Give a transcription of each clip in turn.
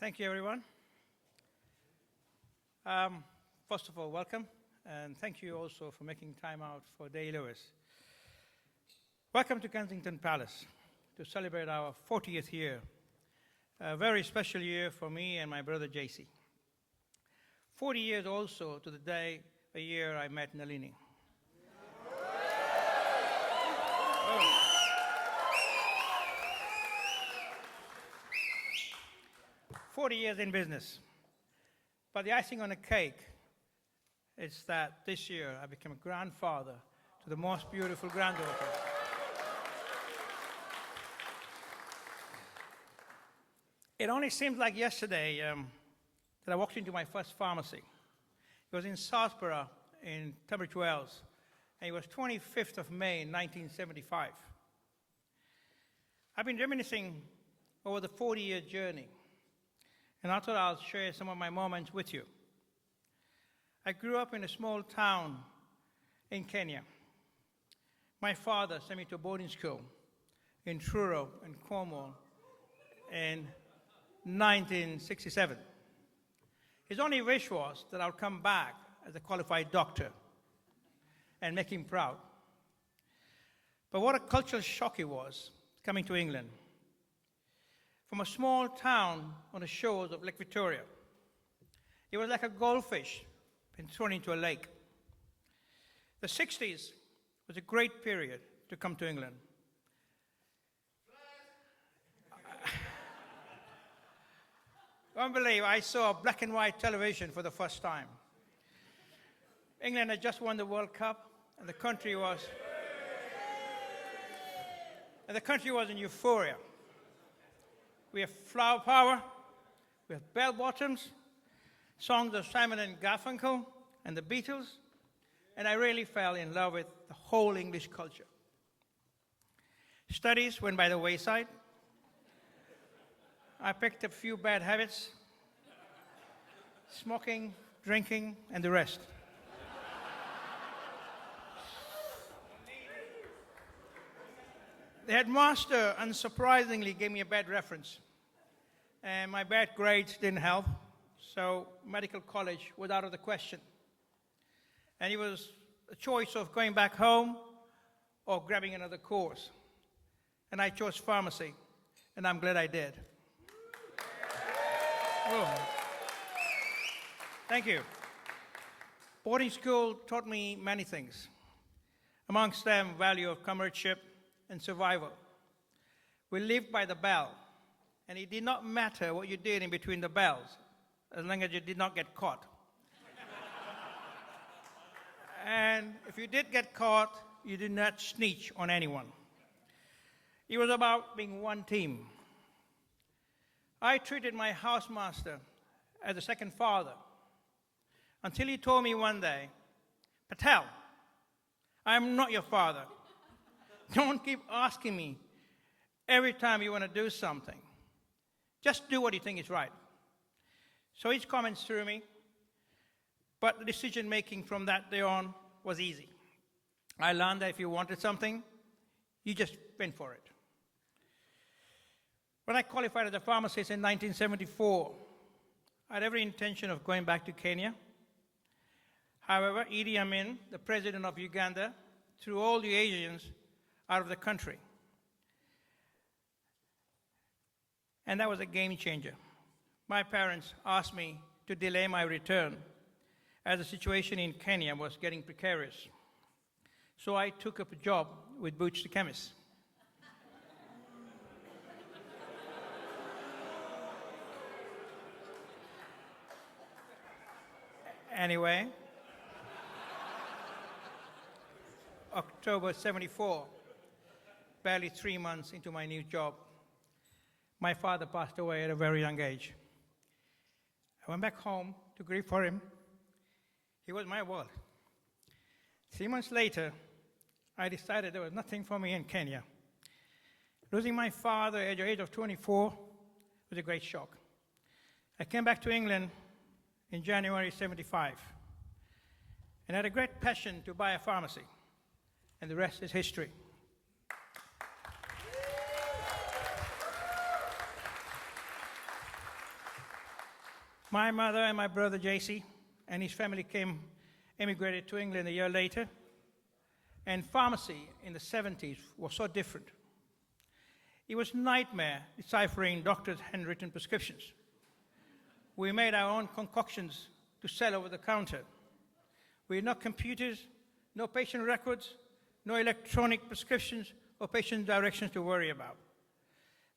Thank you, everyone. First of all, welcome, and thank you also for making time out for Day Lewis. Welcome to Kensington Palace to celebrate our 40th year, a very special year for me and my brother JC. 40 years also to the day, a year I met Nalini. 40 years in business. But the icing on the cake is that this year I became a grandfather to the most beautiful granddaughter. It only seems like yesterday that I walked into my first pharmacy. It was in Southborough in Tunbridge Wells, and it was 25th of May 1975. I've been reminiscing over the 40-year journey, and I thought I'll share some of my moments with you. I grew up in a small town in Kenya. My father sent me to a boarding school in Truro in Cornwall in 1967. His only wish was that I would come back as a qualified doctor and make him proud. But what a cultural shock it was coming to England. From a small town on the shores of Lake Victoria. It was like a goldfish being thrown into a lake. The 60s was a great period to come to England. I don't believe I saw black and white television for the first time. England had just won the World Cup, and the country was in euphoria. We have flower power, we have bell bottoms, songs of Simon and Garfunkel and the Beatles, and I really fell in love with the whole English culture. Studies went by the wayside. I picked up a few bad habits, smoking, drinking, and the rest. The headmaster, unsurprisingly, gave me a bad reference. And my bad grades didn't help, so medical college was out of the question. And it was a choice of going back home or grabbing another course. And I chose pharmacy, and I'm glad I did. Oh. Thank you. Boarding school taught me many things. Amongst them, value of comradeship and survival. We lived by the bell, and it did not matter what you did in between the bells, as long as you did not get caught. And if you did get caught, you did not snitch on anyone. It was about being one team. I treated my housemaster as a second father, until he told me one day, "Patel, I am not your father. Don't keep asking me every time you want to do something. Just do what you think is right." So his comments threw me, but the decision-making from that day on was easy. I learned that if you wanted something, you just went for it. When I qualified as a pharmacist in 1974, I had every intention of going back to Kenya. However, Idi Amin, the president of Uganda, threw all the Asians out of the country. And that was a game changer. My parents asked me to delay my return as the situation in Kenya was getting precarious. So I took up a job with Boots the chemist. Anyway, October 74, barely 3 months into my new job, my father passed away at a very young age. I went back home to grieve for him. He was my world. 3 months later, I decided there was nothing for me in Kenya. Losing my father at the age of 24 was a great shock. I came back to England in January 75 and had a great passion to buy a pharmacy, and the rest is history. My mother and my brother JC and his family emigrated to England a year later, and pharmacy in the 70s was so different. It was a nightmare deciphering doctors' handwritten prescriptions. We made our own concoctions to sell over the counter. We had no computers, no patient records, no electronic prescriptions or patient directions to worry about.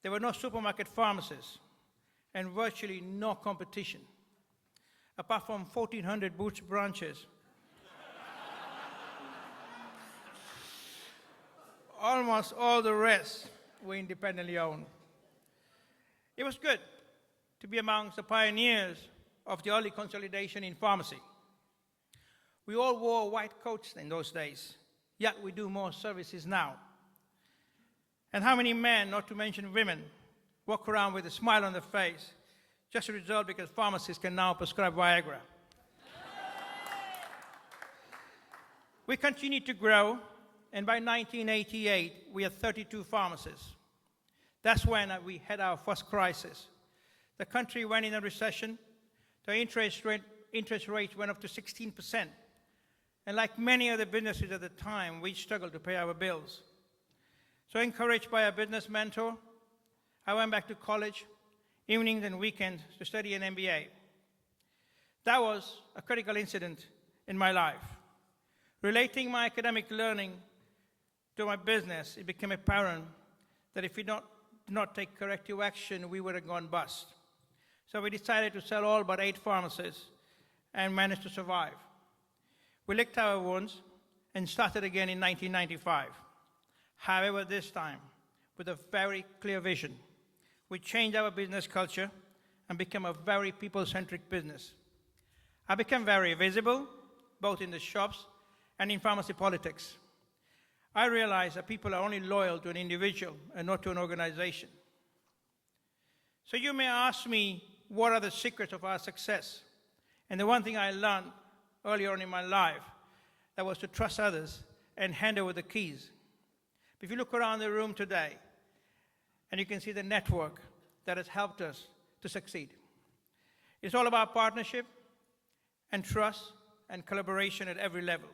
There were no supermarket pharmacies and virtually no competition, apart from 1,400 Boots branches. Almost all the rest were independently owned. It was good to be amongst the pioneers of the early consolidation in pharmacy. We all wore white coats in those days, yet we do more services now. And how many men, not to mention women, walk around with a smile on their face just a result because pharmacists can now prescribe Viagra? We continued to grow, and by 1988, we had 32 pharmacies. That's when we had our first crisis. The country went in a recession. The interest rates went up to 16%. And like many other businesses at the time, we struggled to pay our bills. So encouraged by a business mentor, I went back to college, evenings and weekends, to study an MBA. That was a critical incident in my life. Relating my academic learning to my business, it became apparent that if we did not take corrective action, we would have gone bust. So we decided to sell all but 8 pharmacies and managed to survive. We licked our wounds and started again in 1995. However, this time, with a very clear vision, we changed our business culture and became a very people-centric business. I became very visible, both in the shops and in pharmacy politics. I realized that people are only loyal to an individual and not to an organization. So you may ask me, what are the secrets of our success? And the one thing I learned earlier on in my life, that was to trust others and hand over the keys. If you look around the room today, and you can see the network that has helped us to succeed. It's all about partnership and trust and collaboration at every level.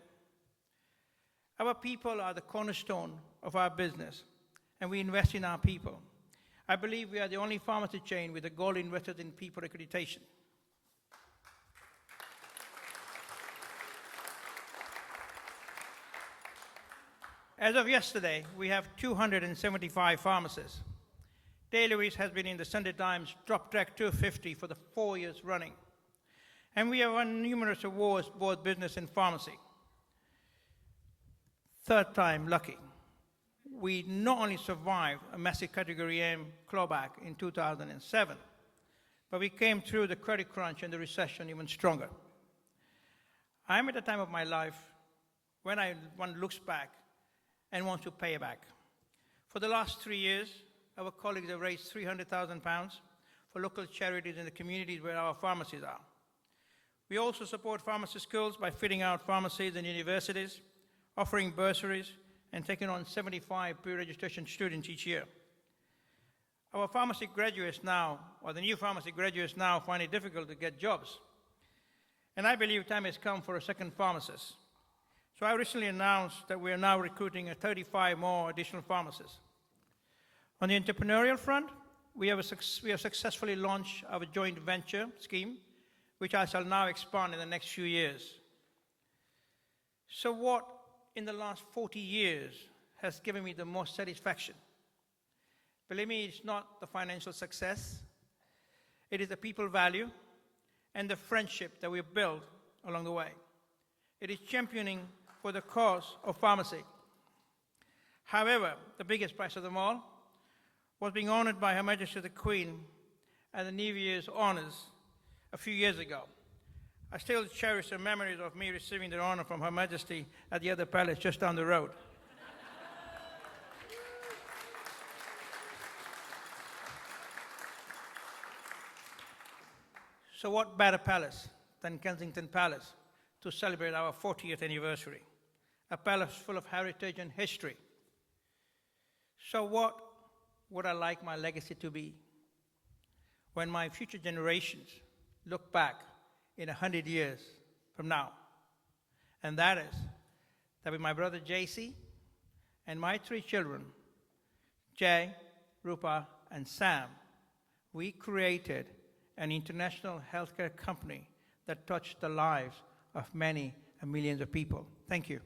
Our people are the cornerstone of our business, and we invest in our people. I believe we are the only pharmacy chain with a gold invested in people accreditation. As of yesterday, we have 275 pharmacies. Daily has been in the Sunday Times Drop Track 250 for the 4 years running. And we have won numerous awards, both business and pharmacy. Third time lucky. We not only survived a massive Category M clawback in 2007, but we came through the credit crunch and the recession even stronger. I'm at a time of my life when one looks back and wants to pay back. For the last 3 years, our colleagues have raised £300,000 for local charities in the communities where our pharmacies are. We also support pharmacy schools by fitting out pharmacies and universities, offering bursaries, and taking on 75 pre-registration students each year. Our pharmacy graduates now, or the new pharmacy graduates now, find it difficult to get jobs. And I believe time has come for a second pharmacist. So I recently announced that we are now recruiting 35 more additional pharmacists. On the entrepreneurial front, we have successfully launched our joint venture scheme, which I shall now expand in the next few years. So what in the last 40 years has given me the most satisfaction? Believe me, it's not the financial success. It is the people value and the friendship that we've built along the way. It is championing for the cause of pharmacy. However, the biggest prize of them all was being honored by Her Majesty the Queen at the New Year's honors a few years ago. I still cherish the memories of me receiving the honor from Her Majesty at the other palace just down the road. So what better palace than Kensington Palace to celebrate our 40th anniversary? A palace full of heritage and history. So what would I like my legacy to be? When my future generations look back in 100 years from now. And that is that with my brother JC and my 3 children, Jay, Rupa, and Sam, we created an international healthcare company that touched the lives of many millions of people. Thank you.